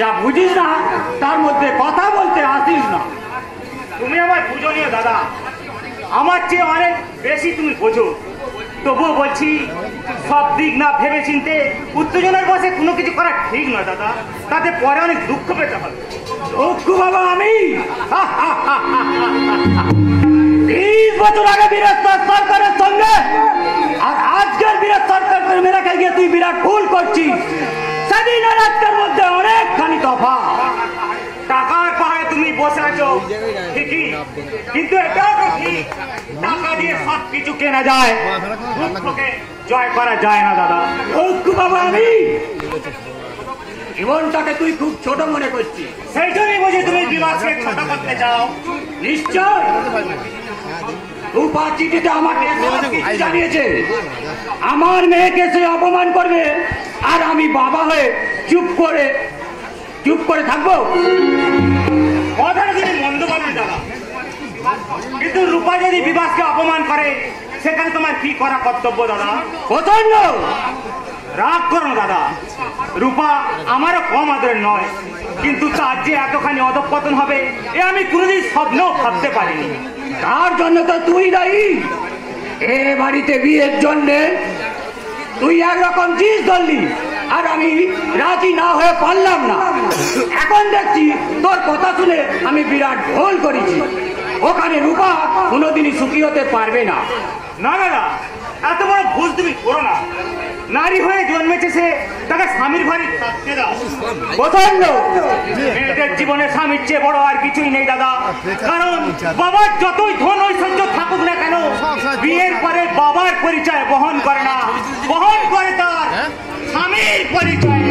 যা বুঝিস না তার মধ্যে কথা বলতে আসিস না। তুমি আমার বুঝনীয় দাদা, আমার চেয়ে অনেক বেশি তুমি বোঝো। তবুও বলছি, সব দিক না ভেবে চিনতে উত্তেজনার বসে কোনো কিছু করা ঠিক নয় দাদা, তাতে পরে অনেক দুঃখ পেতে হবে। দুঃখ বাবা আমি 30 বছর আগে বিরাট সরকারের সঙ্গে আর আজকের বিরাট সরকারের মেলাকে গিয়ে তুই বিরাট ভুল করছিস। সেদিন আর আজকের মধ্যে অনেকখানি তফাৎ। টাকার পাহাড়ে তুমি বসে আছো ঠিকই, কিন্তু এটাও তো ঠিক, টাকা দিয়ে সব কিছু কেনা যায়, দুঃখকে জয় করা যায় না দাদা। দুঃখ বাবা আমি জীবনটাকে তুই খুব ছোট মনে করছিস। সেই জন্যই বুঝি তুমি বিবাহকে ছোট করতে চাও। নিশ্চয় রূপা চিঠিতে আমাকে জানিয়েছে আমার মেয়েকে সে অপমান করবে আর আমি বাবা হয়ে চুপ করে থাকবো। কথাটা তুমি মন্দ বলবে দাদা, কিন্তু রূপা যদি বিবাহকে অপমান করে সেখানে তোমার কি করা কর্তব্য দাদা? প্রচন্ড রাগ করো না দাদা, রূপা আমারও কম আদরের নয়, কিন্তু তার যে এতখানি অধঃপতন হবে এ আমি কোনোদিন স্বপ্নেও ভাবতে পারিনি। তার জন্য তো তুই দায়ী। এ বাড়িতে বিয়ের জন্য তুই একরকম জিনিস ধরলি আর আমি রাজি না হয়ে পারলাম না। এখন দেখছি তোর কথা শুনে আমি বিরাট ভুল করেছি। ওখানে রূপা কোনোদিনই সুখী হতে পারবে না। না দাদা, এত বড় ভুল তুমি করো না। নারী হয়ে জন্মেছে সে, তাকে স্বামীর ঘরে থাকতে দাও। প্রচন্ড মেয়েদের জীবনে স্বামীর চেয়ে বড় আর কিছুই নেই দাদা, কারণ বাবার যতই ধন ঐশ্বর্য থাকুক না কেন, বিয়ের পরে বাবার পরিচয় বহন করে না, বহন করে তার স্বামীর পরিচয়।